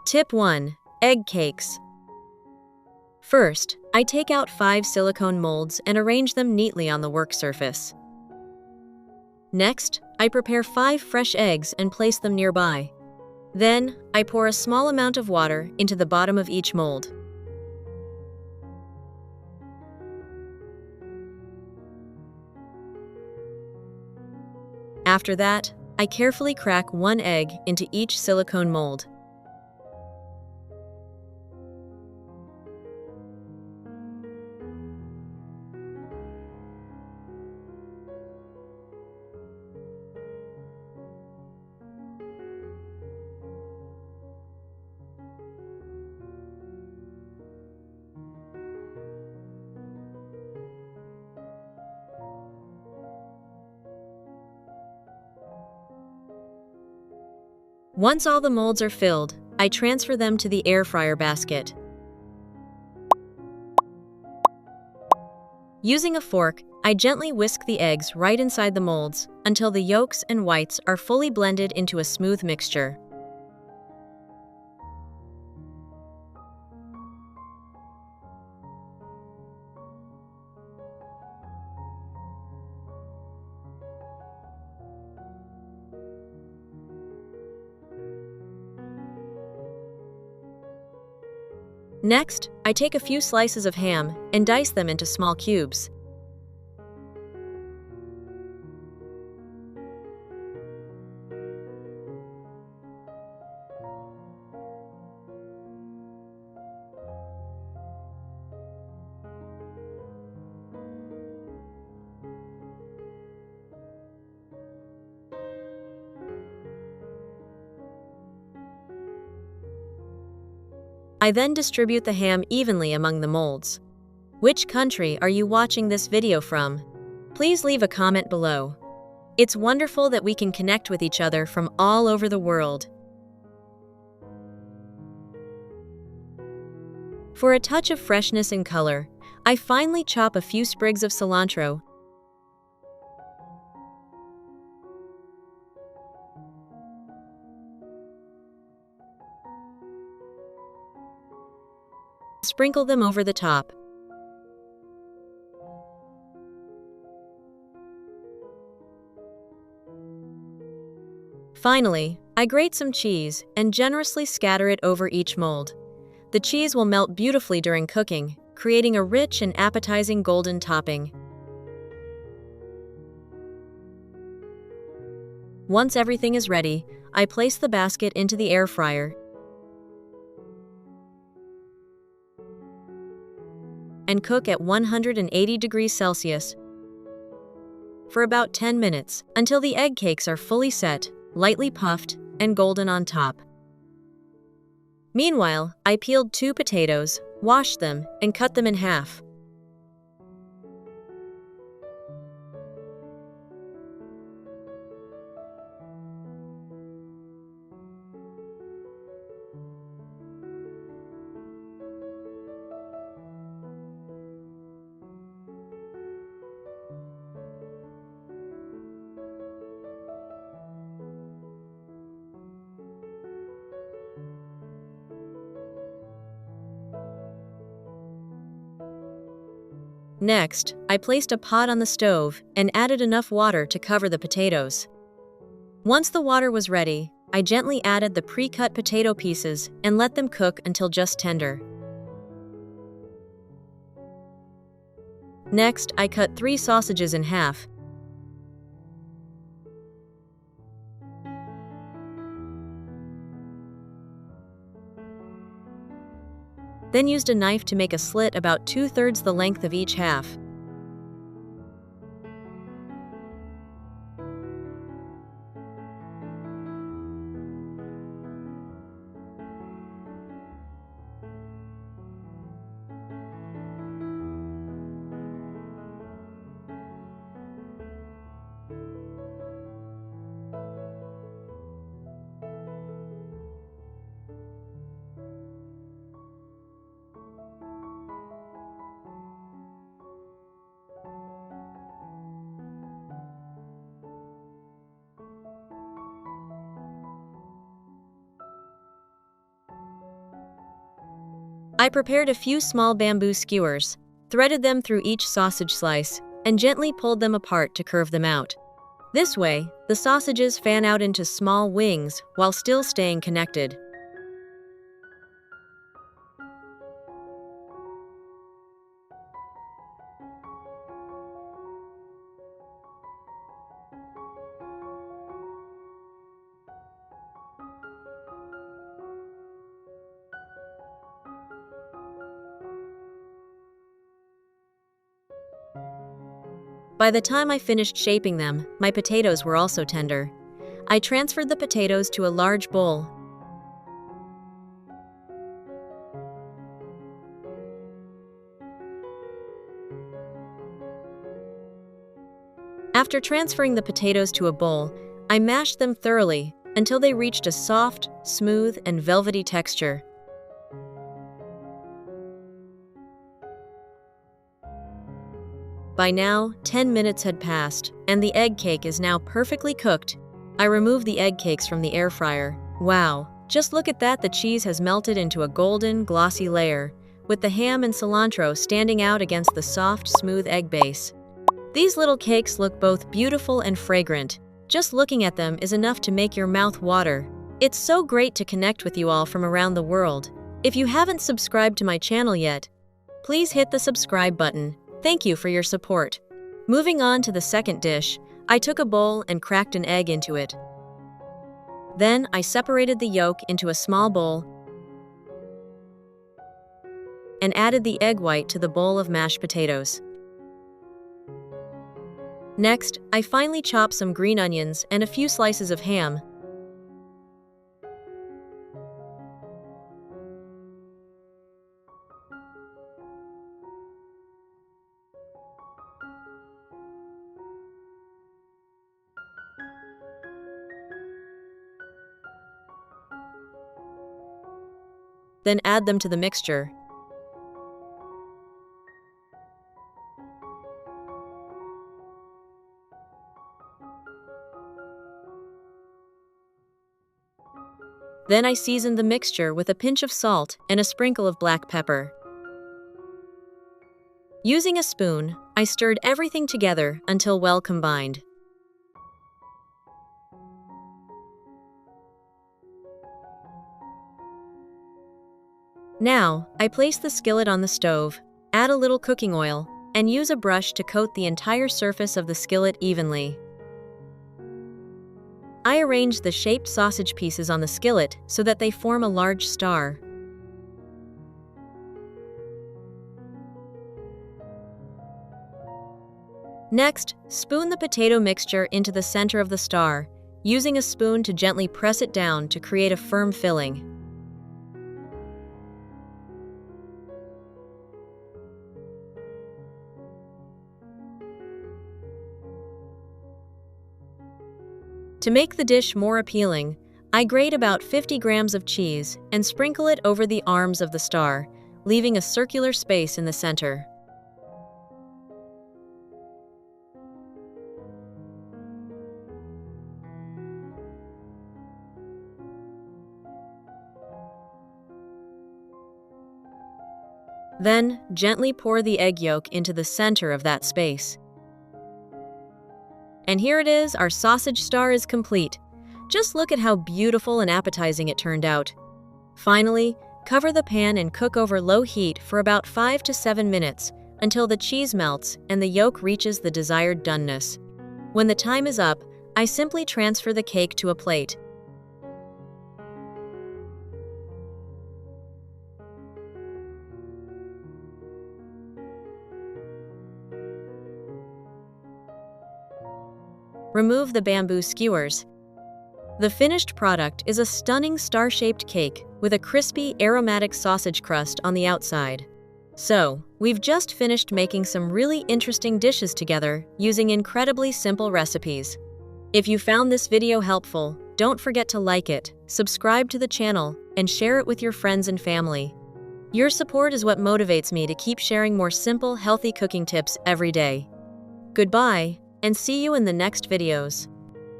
Tip 1. Egg cakes. First, I take out 5 silicone molds and arrange them neatly on the work surface. Next, I prepare 5 fresh eggs and place them nearby. Then, I pour a small amount of water into the bottom of each mold. After that, I carefully crack 1 egg into each silicone mold. Once all the molds are filled, I transfer them to the air fryer basket. Using a fork, I gently whisk the eggs right inside the molds until the yolks and whites are fully blended into a smooth mixture. Next, I take a few slices of ham and dice them into small cubes. I then distribute the ham evenly among the molds. Which country are you watching this video from? Please leave a comment below. It's wonderful that we can connect with each other from all over the world. For a touch of freshness and color, I finely chop a few sprigs of cilantro. Sprinkle them over the top. Finally, I grate some cheese and generously scatter it over each mold. The cheese will melt beautifully during cooking, creating a rich and appetizing golden topping. Once everything is ready, I place the basket into the air fryer and cook at 180 degrees Celsius for about 10 minutes until the egg cakes are fully set, lightly puffed, and golden on top. Meanwhile, I peeled 2 potatoes, washed them, and cut them in half. Next, I placed a pot on the stove and added enough water to cover the potatoes. Once the water was ready, I gently added the pre-cut potato pieces and let them cook until just tender. Next, I cut 3 sausages in half. Then used a knife to make a slit about 2/3 the length of each half. I prepared a few small bamboo skewers, threaded them through each sausage slice, and gently pulled them apart to curve them out. This way, the sausages fan out into small wings while still staying connected. By the time I finished shaping them, my potatoes were also tender. I transferred the potatoes to a large bowl. After transferring the potatoes to a bowl, I mashed them thoroughly until they reached a soft, smooth, and velvety texture. By now, 10 minutes had passed, and the egg cake is now perfectly cooked. I removed the egg cakes from the air fryer. Wow, just look at that, the cheese has melted into a golden, glossy layer, with the ham and cilantro standing out against the soft, smooth egg base. These little cakes look both beautiful and fragrant. Just looking at them is enough to make your mouth water. It's so great to connect with you all from around the world. If you haven't subscribed to my channel yet, please hit the subscribe button. Thank you for your support. Moving on to the second dish, I took a bowl and cracked an egg into it. Then I separated the yolk into a small bowl and added the egg white to the bowl of mashed potatoes. Next, I finely chopped some green onions and a few slices of ham. Then add them to the mixture. Then I seasoned the mixture with a pinch of salt and a sprinkle of black pepper. Using a spoon, I stirred everything together until well combined. Now, I place the skillet on the stove, add a little cooking oil, and use a brush to coat the entire surface of the skillet evenly. I arrange the shaped sausage pieces on the skillet so that they form a large star. Next, spoon the potato mixture into the center of the star, using a spoon to gently press it down to create a firm filling. To make the dish more appealing, I grate about 50 grams of cheese and sprinkle it over the arms of the star, leaving a circular space in the center. Then, gently pour the egg yolk into the center of that space. And here it is, our sausage star is complete. Just look at how beautiful and appetizing it turned out. Finally, cover the pan and cook over low heat for about 5 to 7 minutes until the cheese melts and the yolk reaches the desired doneness. When the time is up, I simply transfer the cake to a plate. Remove the bamboo skewers. The finished product is a stunning star-shaped cake with a crispy, aromatic sausage crust on the outside. So, we've just finished making some really interesting dishes together using incredibly simple recipes. If you found this video helpful, don't forget to like it, subscribe to the channel, and share it with your friends and family. Your support is what motivates me to keep sharing more simple, healthy cooking tips every day. Goodbye, and see you in the next videos.